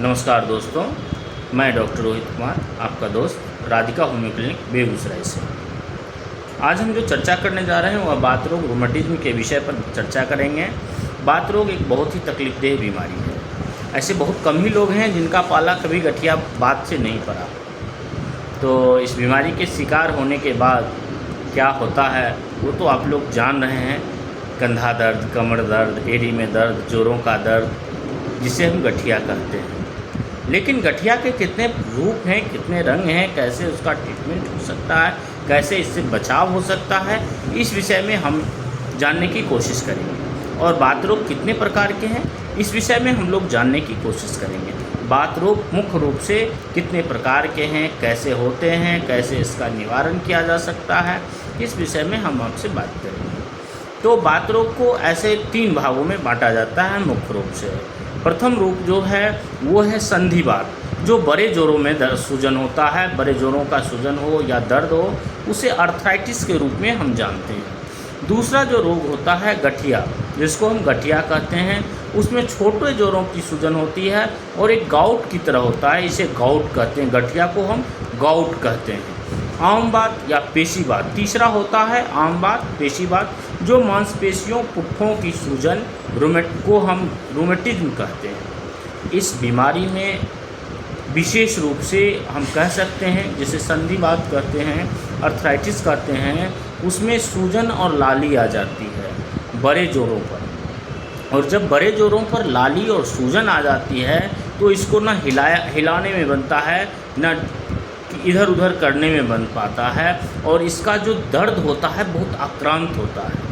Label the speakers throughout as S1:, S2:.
S1: नमस्कार दोस्तों, मैं डॉक्टर रोहित कुमार, आपका दोस्त राधिका होम्यो क्लिनिक बेगूसराय से। आज हम जो चर्चा करने जा रहे हैं वह बात रोग रूमेटिज्म के विषय पर चर्चा करेंगे। बात रोग एक बहुत ही तकलीफदेह बीमारी है। ऐसे बहुत कम ही लोग हैं जिनका पाला कभी गठिया बात से नहीं पड़ा। तो इस बीमारी के शिकार होने के बाद क्या होता है वो तो आप लोग जान रहे हैं। कंधा दर्द, कमर दर्द, एड़ी में दर्द, जोड़ों का दर्द, जिसे हम गठिया कहते हैं। लेकिन गठिया के कितने रूप हैं, कितने रंग हैं, कैसे उसका ट्रीटमेंट हो सकता है, कैसे इससे बचाव हो सकता है, इस विषय में हम जानने की कोशिश करेंगे। और बात रोग कितने प्रकार के हैं, इस विषय में हम लोग जानने की कोशिश करेंगे। बात रोग मुख्य रूप से कितने प्रकार के हैं, कैसे होते हैं, कैसे इसका निवारण किया जा सकता है, इस विषय में हम आपसे बात करेंगे। तो बात रोग को ऐसे 3 भागों में बांटा जाता है मुख्य रूप से। प्रथम रूप जो है वो है संधिवात, जो बड़े जोड़ों में सूजन होता है। बड़े जोड़ों का सूजन हो या दर्द हो, उसे अर्थराइटिस के रूप में हम जानते हैं। दूसरा जो रोग होता है गठिया, जिसको हम गठिया कहते हैं, उसमें छोटे जोड़ों की सूजन होती है और एक गाउट की तरह होता है, इसे गाउट कहते हैं। गठिया को हम गाउट कहते हैं। आम बात या पेशीवात तीसरा होता है। आम बात, पेशीवात, जो मांसपेशियों पुट्ठों की सूजन को हम रूमेटिज्म कहते हैं। इस बीमारी में विशेष रूप से हम कह सकते हैं, जिसे संधिवात कहते हैं, अर्थराइटिस कहते हैं, उसमें सूजन और लाली आ जाती है बड़े जोड़ों पर। और जब बड़े जोड़ों पर लाली और सूजन आ जाती है तो इसको ना हिलाने में बनता है, ना इधर उधर करने में बन पाता है। और इसका जो दर्द होता है बहुत आक्रांत होता है।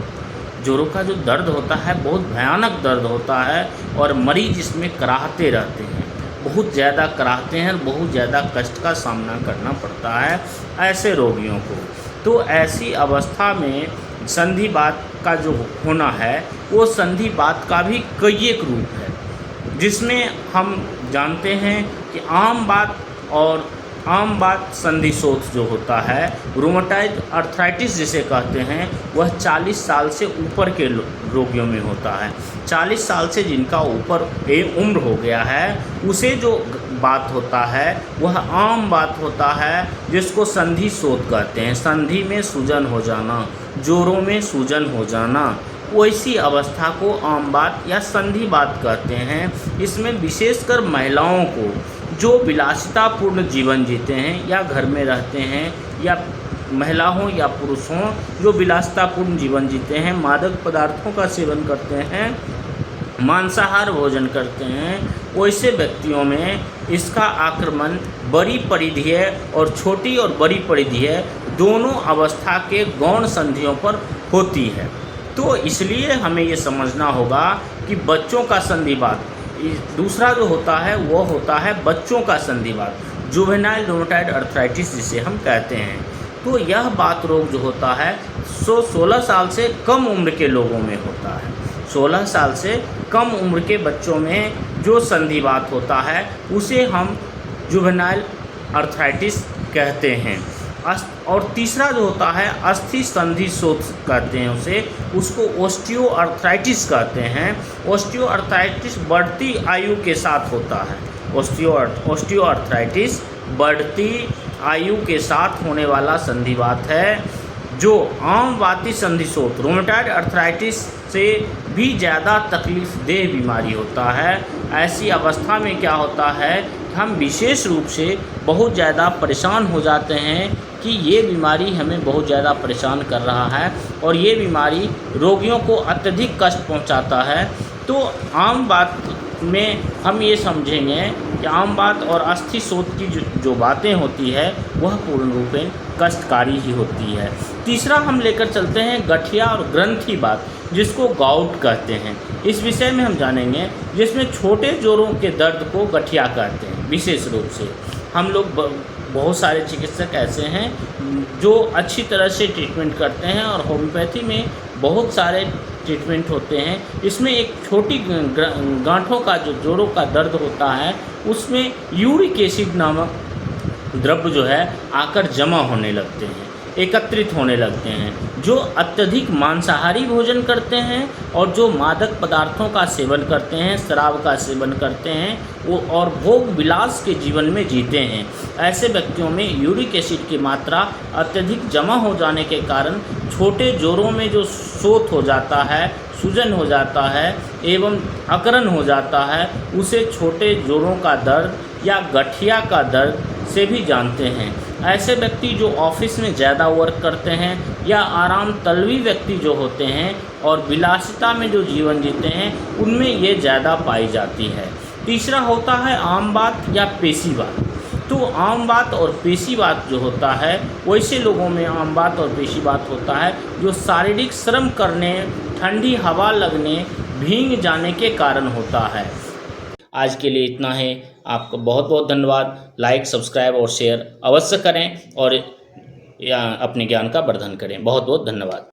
S1: जोड़ों का जो दर्द होता है बहुत भयानक दर्द होता है और मरीज इसमें कराहते रहते हैं, बहुत ज़्यादा कराहते हैं और बहुत ज़्यादा कष्ट का सामना करना पड़ता है ऐसे रोगियों को। तो ऐसी अवस्था में संधिवात का जो होना है वो संधिवात का भी कई एक रूप है, जिसमें हम जानते हैं कि आम बात संधिशोथ जो होता है, रूमेटॉइड अर्थराइटिस जिसे कहते हैं, वह 40 साल से ऊपर के रोगियों में होता है। 40 साल से जिनका ऊपर उम्र हो गया है उसे जो बात होता है वह आम बात होता है, जिसको संधिशोथ कहते हैं। संधि में सूजन हो जाना, जोड़ों में सूजन हो जाना, वैसी अवस्था को आम बात या संधिवात कहते हैं। इसमें विशेषकर महिलाओं को जो विलासितापूर्ण जीवन जीते हैं या घर में रहते हैं, या महिला हों या पुरुष हों, जो विलासितापूर्ण जीवन जीते हैं, मादक पदार्थों का सेवन करते हैं, मांसाहार भोजन करते हैं, वैसे व्यक्तियों में इसका आक्रमण बड़ी परिधीय और छोटी और बड़ी परिधीय दोनों अवस्था के गौण संधियों पर होती है। तो इसलिए हमें ये समझना होगा कि बच्चों का संधिवात, दूसरा जो होता है वो होता है बच्चों का संधिवात, जुवेनाइल रूमेटॉइड अर्थराइटिस जिसे हम कहते हैं। तो यह बात रोग जो होता है 16 साल से कम उम्र के लोगों में होता है। 16 साल से कम उम्र के बच्चों में जो संधिवात होता है उसे हम जुवेनाइल अर्थराइटिस कहते हैं। और तीसरा जो होता है अस्थि संधिशोथ कहते हैं उसको ऑस्टियोआर्थराइटिस कहते हैं। ऑस्टियोआर्थराइटिस बढ़ती आयु के साथ होता है। ऑस्टियोआर्थराइटिस बढ़ती आयु के साथ होने वाला संधिवात है, जो आम वाती संधिशोथ रूमेटॉइड अर्थराइटिस से भी ज़्यादा तकलीफदेह बीमारी होता है। ऐसी अवस्था में क्या होता है, हम विशेष रूप से बहुत ज़्यादा परेशान हो जाते हैं कि ये बीमारी हमें बहुत ज़्यादा परेशान कर रहा है और ये बीमारी रोगियों को अत्यधिक कष्ट पहुंचाता है। तो आम बात में हम ये समझेंगे कि आम बात और अस्थि शोथ की जो बातें होती है वह पूर्ण रूपेण कष्टकारी ही होती है। तीसरा हम लेकर चलते हैं गठिया और ग्रंथि बात, जिसको गाउट कहते हैं। इस विषय में हम जानेंगे, जिसमें छोटे जोड़ों के दर्द को गठिया कहते हैं। विशेष रूप से हम लोग बहुत सारे चिकित्सक ऐसे हैं जो अच्छी तरह से ट्रीटमेंट करते हैं और होम्योपैथी में बहुत सारे ट्रीटमेंट होते हैं। इसमें एक छोटी गांठों का जो जोड़ों का दर्द होता है उसमें यूरिक एसिड नामक द्रव्य जो है आकर जमा होने लगते हैं। एकत्रित होने लगते हैं। जो अत्यधिक मांसाहारी भोजन करते हैं और जो मादक पदार्थों का सेवन करते हैं, शराब का सेवन करते हैं, वो और भोग विलास के जीवन में जीते हैं, ऐसे व्यक्तियों में यूरिक एसिड की मात्रा अत्यधिक जमा हो जाने के कारण छोटे जोड़ों में जो शोथ हो जाता है, सूजन हो जाता है एवं अकरन हो जाता है, उसे छोटे जोड़ों का दर्द या गठिया का दर्द से भी जानते हैं। ऐसे व्यक्ति जो ऑफिस में ज़्यादा वर्क करते हैं या आराम तलवी व्यक्ति जो होते हैं और विलासिता में जो जीवन जीते हैं, उनमें ये ज़्यादा पाई जाती है। तीसरा होता है आमवात या पेशीवात। तो आमवात और पेशीवात जो होता है, वैसे लोगों में आमवात और पेशीवात होता है जो शारीरिक श्रम करने, ठंडी हवा लगने, भीग जाने के कारण होता है। आज के लिए इतना है। आपका बहुत बहुत धन्यवाद। लाइक, सब्सक्राइब और शेयर अवश्य करें और अपने ज्ञान का वर्धन करें। बहुत बहुत धन्यवाद।